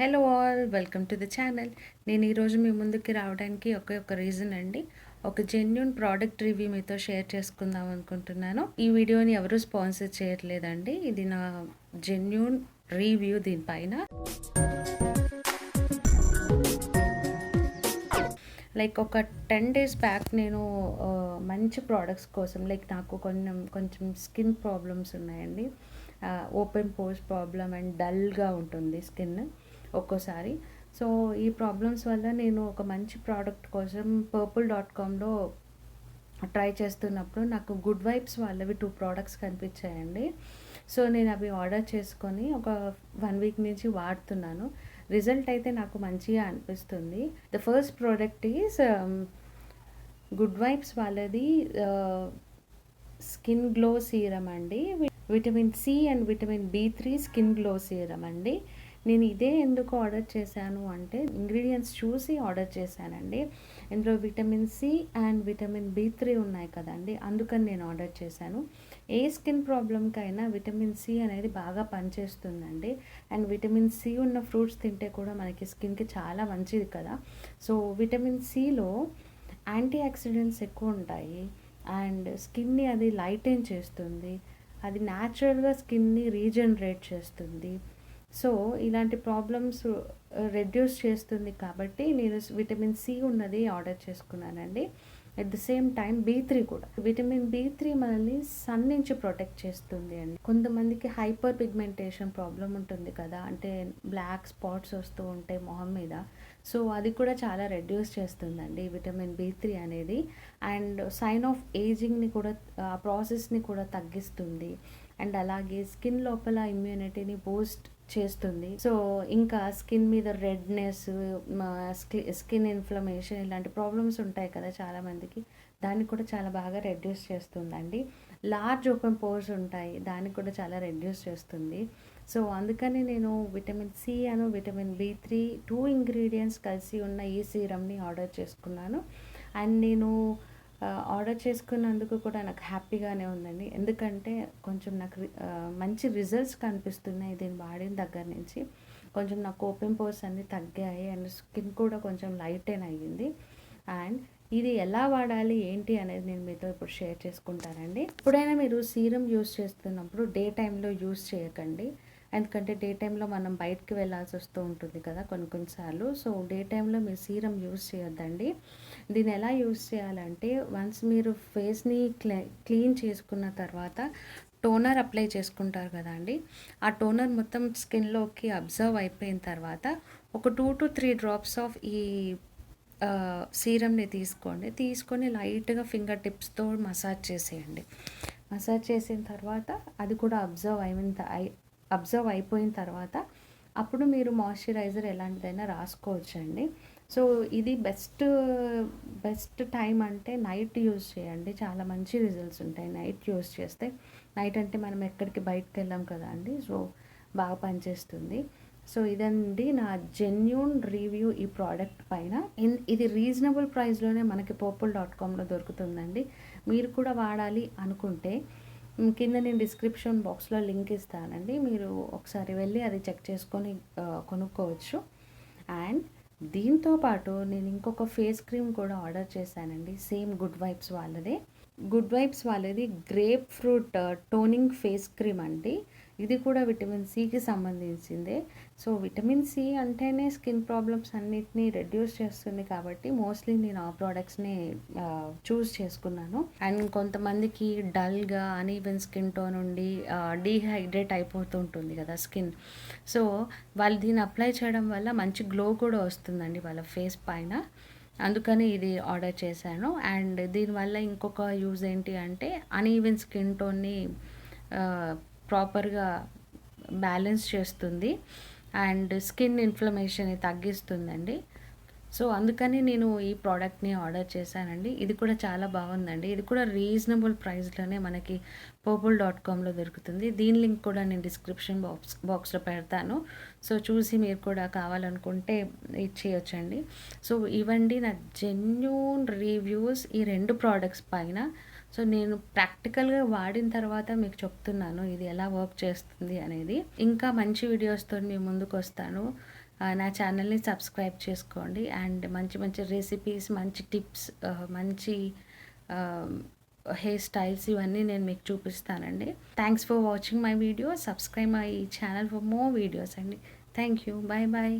Hello all, welcome to the channel. నేను ఈరోజు మీ ముందుకి రావడానికి ఒక రీజన్ అండి. ఒక జెన్యూన్ ప్రోడక్ట్ రివ్యూ మీతో షేర్ చేసుకుందాం అనుకుంటున్నాను. ఈ వీడియోని ఎవరు స్పాన్సర్ చేయట్లేదండి. ఇది నా జెన్యూన్ రివ్యూ దీనిపైన. లైక్ ఒక 10 డేస్ బ్యాక్ నేను మంచి ప్రోడక్ట్స్ కోసం నాకు కొంచెం స్కిన్ ప్రాబ్లమ్స్ ఉన్నాయండి. ఓపెన్ పోర్స్ ప్రాబ్లం అండ్ డల్గా ఉంటుంది స్కిన్ ఒక్కోసారి. సో ఈ ప్రాబ్లమ్స్ వల్ల నేను ఒక మంచి ప్రోడక్ట్ కోసం purple.comలో ట్రై చేస్తున్నప్పుడు నాకు గుడ్ వైబ్స్ వాళ్ళవి 2 ప్రోడక్ట్స్ కనిపించాయండి. సో నేను అవి ఆర్డర్ చేసుకొని ఒక 1 వీక్ నుంచి వాడుతున్నాను. రిజల్ట్ అయితే నాకు మంచిగా అనిపిస్తుంది. The first product is good vibes వాళ్ళది స్కిన్ గ్లో సీరం అండి. Vitamin C and vitamin B3 skin glow serum అండి. నేను ఇదే ఎందుకు ఆర్డర్ చేశాను అంటే ఇంగ్రీడియంట్స్ చూసి ఆర్డర్ చేశానండి. ఇందులో vitamin C and vitamin B3 ఉన్నాయి కదండి, అందుకని నేను ఆర్డర్ చేశాను. ఏ స్కిన్ ప్రాబ్లంకైనా విటమిన్ సి అనేది బాగా పనిచేస్తుందండి. అండ్ విటమిన్ సి ఉన్న ఫ్రూట్స్ తింటే కూడా మనకి స్కిన్కి చాలా మంచిది కదా. సో విటమిన్ సిలో యాంటీ ఆక్సిడెంట్స్ ఎక్కువ ఉంటాయి అండ్ స్కిన్ని అది లైటెన్ చేస్తుంది. అది న్యాచురల్గా స్కిన్ని రీజనరేట్ చేస్తుంది. సో ఇలాంటి ప్రాబ్లమ్స్ రెడ్యూస్ చేస్తుంది కాబట్టి నేను విటమిన్ సి ఉన్నది ఆర్డర్ చేసుకున్నానండి. At the same time B3 కూడా. విటమిన్ B3 మనల్ని సన్ నుంచి ప్రొటెక్ట్ చేస్తుంది అండి. కొంతమందికి హైపర్ పిగ్మెంటేషన్ ప్రాబ్లం ఉంటుంది కదా, అంటే బ్లాక్ స్పాట్స్ వస్తూ ఉంటాయి మొహం మీద. సో అది కూడా చాలా రెడ్యూస్ చేస్తుందండి విటమిన్ B3 అనేది. అండ్ సైన్ ఆఫ్ ఏజింగ్ని కూడా, ఆ ప్రాసెస్ని కూడా తగ్గిస్తుంది. అండ్ అలాగే స్కిన్ లోపల ఇమ్యూనిటీని బూస్ట్ చేస్తుంది. సో ఇంకా స్కిన్ మీద రెడ్నెస్, స్కిన్ ఇన్ఫ్లమేషన్ ఇలాంటి ప్రాబ్లమ్స్ ఉంటాయి కదా చాలామందికి, దాన్ని కూడా చాలా బాగా రెడ్యూస్ చేస్తుందండి. లార్జ్ ఓపెన్ పోర్స్ ఉంటాయి, దాన్ని కూడా చాలా రెడ్యూస్ చేస్తుంది. సో అందుకని నేను విటమిన్ సి అను విటమిన్ B3 2 ఇంగ్రీడియంట్స్ కలిసి ఉన్న ఈ సీరమ్ని ఆర్డర్ చేసుకున్నాను. అండ్ నేను ఆర్డర్ చేసుకున్నందుకు కూడా నాకు హ్యాపీగానే ఉందండి. ఎందుకంటే కొంచెం నాకు మంచి రిజల్ట్స్ కనిపిస్తున్నాయి దీన్ని వాడిన దగ్గర నుంచి. కొంచెం నాకు ఓపెన్ పోర్స్ అన్నీ తగ్గాయి అండ్ స్కిన్ కూడా కొంచెం లైటెన్ అయ్యింది. అండ్ ఇది ఎలా వాడాలి ఏంటి అనేది నేను మీతో ఇప్పుడు షేర్ చేసుకుంటానండి. ఎప్పుడైనా మీరు సీరం యూస్ చేస్తున్నప్పుడు డే టైంలో యూస్ చేయకండి. ఎందుకంటే డే టైంలో మనం బయటకు వెళ్ళాల్సి వస్తూ ఉంటుంది కదా కొన్నిసార్లు. సో డే టైంలో మీరు సీరం యూస్ చేయొద్దండి. దీన్ని ఎలా యూస్ చేయాలంటే, వన్స్ మీరు ఫేస్ని క్లీన్ చేసుకున్న తర్వాత టోనర్ అప్లై చేసుకుంటారు కదా అండి, ఆ టోనర్ మొత్తం స్కిన్లోకి అబ్జర్వ్ అయిపోయిన తర్వాత ఒక 2 to 3 డ్రాప్స్ ఆఫ్ ఈ సీరమ్ని తీసుకొని లైట్గా ఫింగర్ టిప్స్తో మసాజ్ చేసేయండి. మసాజ్ చేసిన తర్వాత అది కూడా అబ్జర్వ్ అయిపోయిన తర్వాత అప్పుడు మీరు మాయిశ్చరైజర్ ఎలాంటిదైనా రాసుకోవచ్చండి. సో ఇది బెస్ట్ టైం అంటే నైట్ యూజ్ చేయండి. చాలా మంచి రిజల్ట్స్ ఉంటాయి నైట్ యూజ్ చేస్తే. నైట్ అంటే మనం ఎక్కడికి బయటకు వెళ్ళాం కదా అండి, సో బాగా పనిచేస్తుంది. సో ఇదండి నా జెన్యూన్ రివ్యూ ఈ ప్రోడక్ట్ పైన. ఇది రీజనబుల్ ప్రైస్లోనే మనకి purple.comలో దొరుకుతుందండి. మీరు కూడా వాడాలి అనుకుంటే కింద నేను డిస్క్రిప్షన్ బాక్స్లో లింక్ ఇస్తానండి, మీరు ఒకసారి వెళ్ళి అది చెక్ చేసుకొని కొనుక్కోవచ్చు. అండ్ దీంతో పాటు నేను ఇంకొక ఫేస్ క్రీమ్ కూడా ఆర్డర్ చేశానండి, సేమ్ గుడ్ వైబ్స్ వాళ్ళది grape fruit toning face cream అండి. ఇది కూడా విటమిన్ సికి సంబంధించిందే. సో విటమిన్ సి అంటేనే స్కిన్ ప్రాబ్లమ్స్ అన్నిటినీ రెడ్యూస్ చేస్తుంది కాబట్టి మోస్ట్లీ నేను ఆ ప్రోడక్ట్స్ని చూస్ చేసుకున్నాను. అండ్ కొంతమందికి డల్గా అన్ఈవెన్ స్కిన్ టోన్ ఉండి డీహైడ్రేట్ అయిపోతుంటుంది కదా స్కిన్. సో వాళ్ళు దీన్ని అప్లై చేయడం వల్ల మంచి గ్లో కూడా వస్తుందండి వాళ్ళ ఫేస్ పైన. అందుకని ఇది ఆర్డర్ చేశాను. అండ్ దీనివల్ల ఇంకొక యూజ్ ఏంటి అంటే అన్ఈవెన్ స్కిన్ టోన్ని ప్రాపర్గా బ్యాలెన్స్ చేస్తుంది అండ్ స్కిన్ ఇన్ఫ్లమేషన్ తగ్గిస్తుందండి. సో అందుకని నేను ఈ ప్రోడక్ట్ని ఆర్డర్ చేశానండి. ఇది కూడా చాలా బాగుందండి. ఇది కూడా రీజనబుల్ ప్రైస్లోనే మనకి purple.comలో దొరుకుతుంది. దీని లింక్ కూడా నేను డిస్క్రిప్షన్ బాక్స్లో పెడతాను. సో చూసి మీరు కూడా కావాలనుకుంటే ఇచ్చేయొచ్చండి. సో ఇవండి నా జెన్యూన్ రివ్యూస్ ఈ 2 ప్రోడక్ట్స్ పైన. సో నేను ప్రాక్టికల్గా వాడిన తర్వాత మీకు చెప్తున్నాను ఇది ఎలా వర్క్ చేస్తుంది అనేది. ఇంకా మంచి వీడియోస్తో మీ ముందుకు వస్తాను. నా ఛానల్ని సబ్స్క్రైబ్ చేసుకోండి. అండ్ మంచి మంచి రెసిపీస్, మంచి టిప్స్, మంచి హెయిర్ స్టైల్స్ ఇవన్నీ నేను మీకు చూపిస్తానండి. Thanks for watching my video. Subscribe my channel for more videos అండి. Thank you. Bye bye.